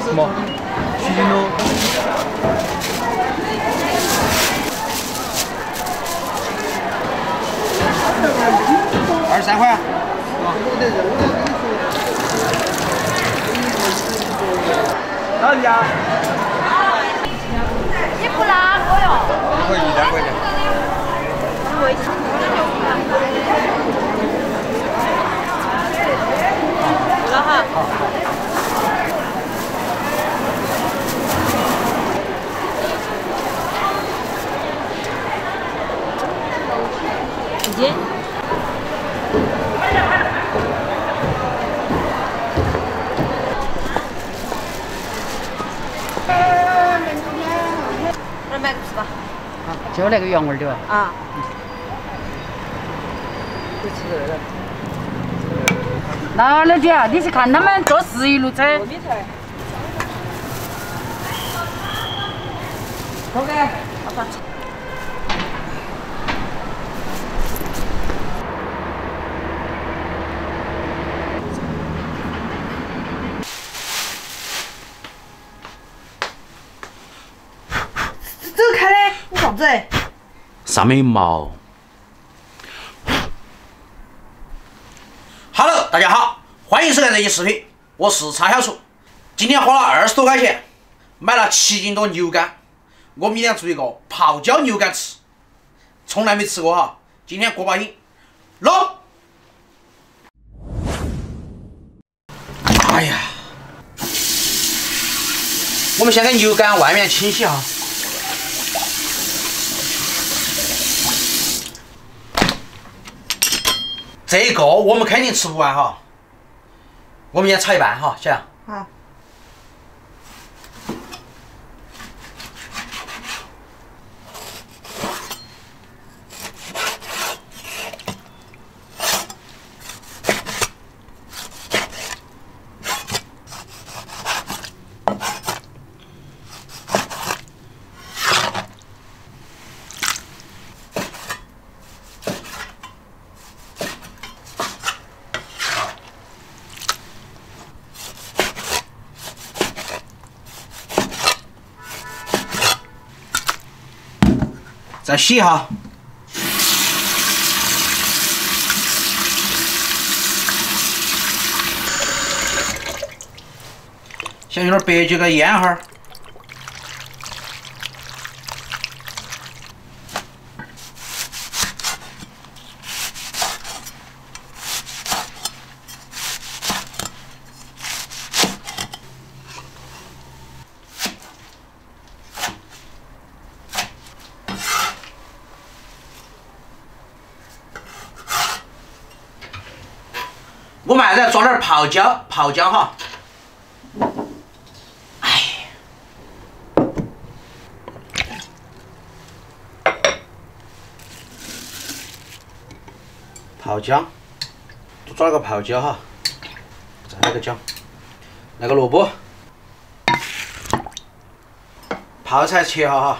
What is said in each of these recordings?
什么？取经喽。23块啊。哪里呀？你不拿我哟？可以2块钱。微信。了哈。已经。那买个吃吧。就那个原味的吧。啊。你吃这个。哪里的啊？你去看他们坐11路车。OK。这个开的，你啥子？上面有毛。Hello， 大家好，欢迎收看这期视频，我是叉小厨。今天花了20多块钱买了7斤多牛肝，我明天做一个泡椒牛肝吃，从来没吃过哈，今天过把瘾，弄！哎呀，我们先给牛肝外面清洗哈。这个我们肯定吃不完哈，我们先炒一半哈，小杨。好。再洗一下。先用点白酒给它腌哈儿。我们还在装点泡椒哈。哎，泡椒，多抓了个泡椒哈，再来个姜，来个萝卜，泡菜切好哈。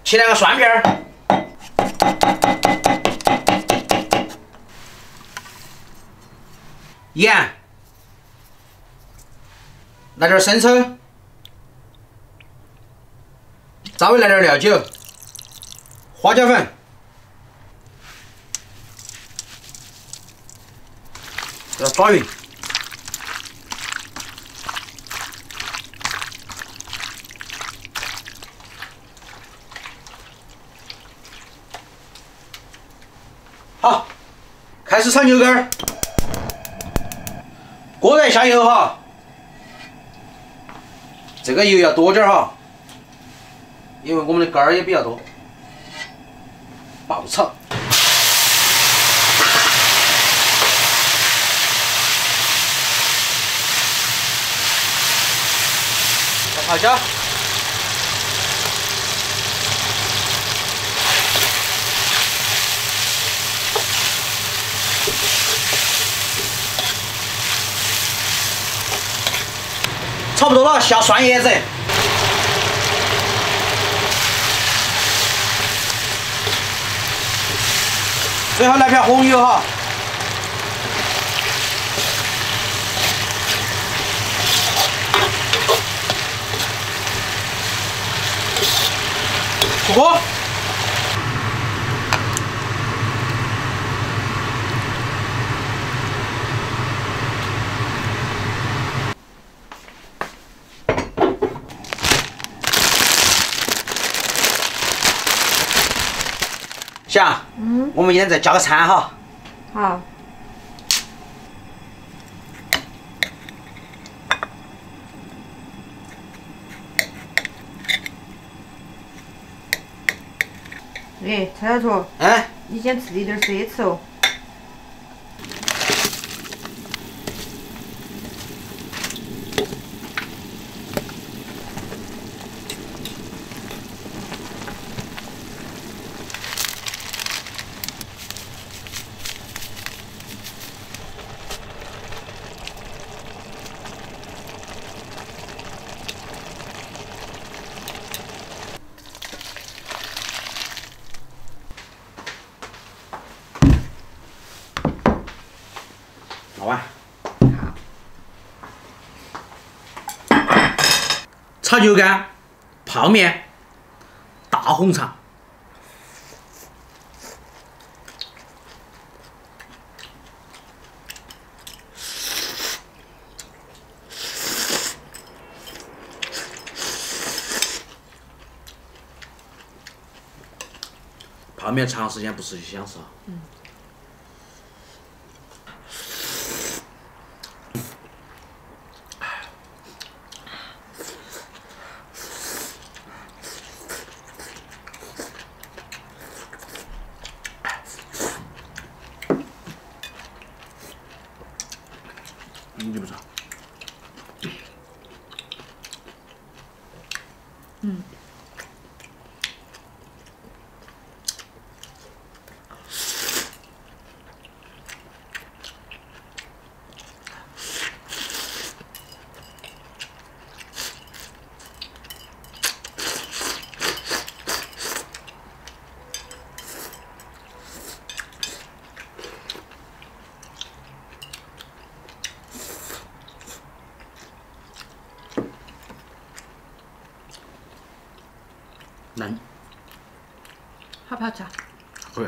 切2个蒜片儿，盐，来点生抽，稍微来点料酒，花椒粉，给它抓匀。好，开始炒牛肝儿，锅在下油哈，这个油要多点哈，因为我们的肝儿也比较多，爆炒。泡椒。差不多了，下蒜叶子。最后来瓢红油哈。出锅。霞，我们今天再加个餐哈。好。哎，蔡小厨。哎。你先吃一点奢侈哦。老板。炒牛肝、泡面、大红肠。泡面长时间不吃就想吃。你不错。那你好不好吃？可以。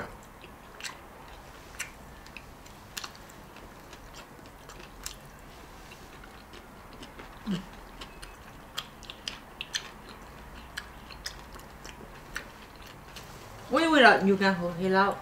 我以为了牛肝和黑老。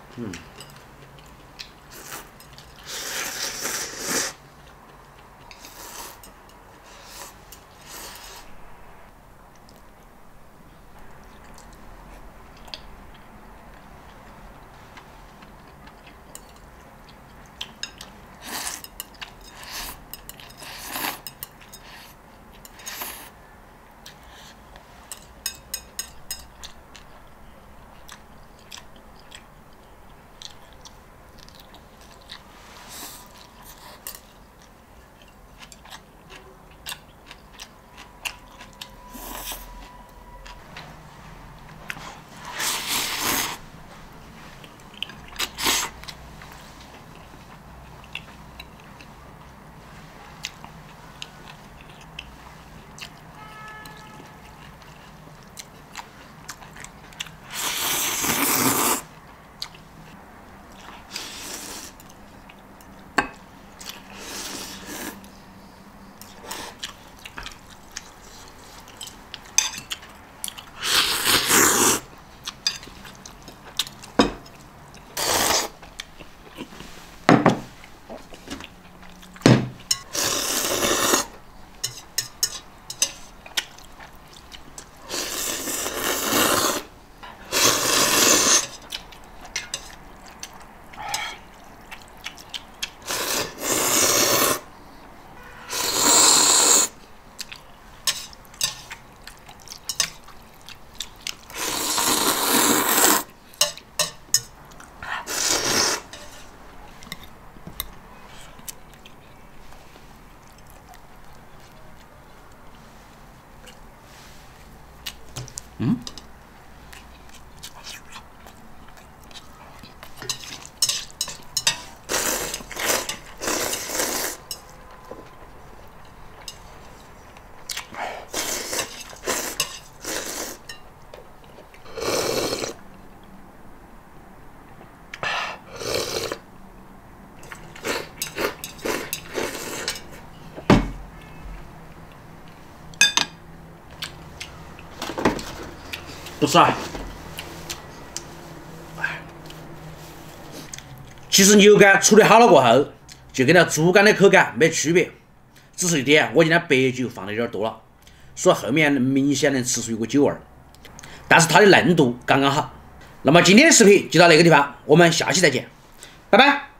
不是啊，其实牛肝处理好了过后，就跟那猪肝的口感没区别，只是一点我今天白酒放的有点多了，所以后面明显能吃出一股酒味儿，但是它的嫩度刚刚好。那么今天的视频就到那个地方，我们下期再见，拜拜。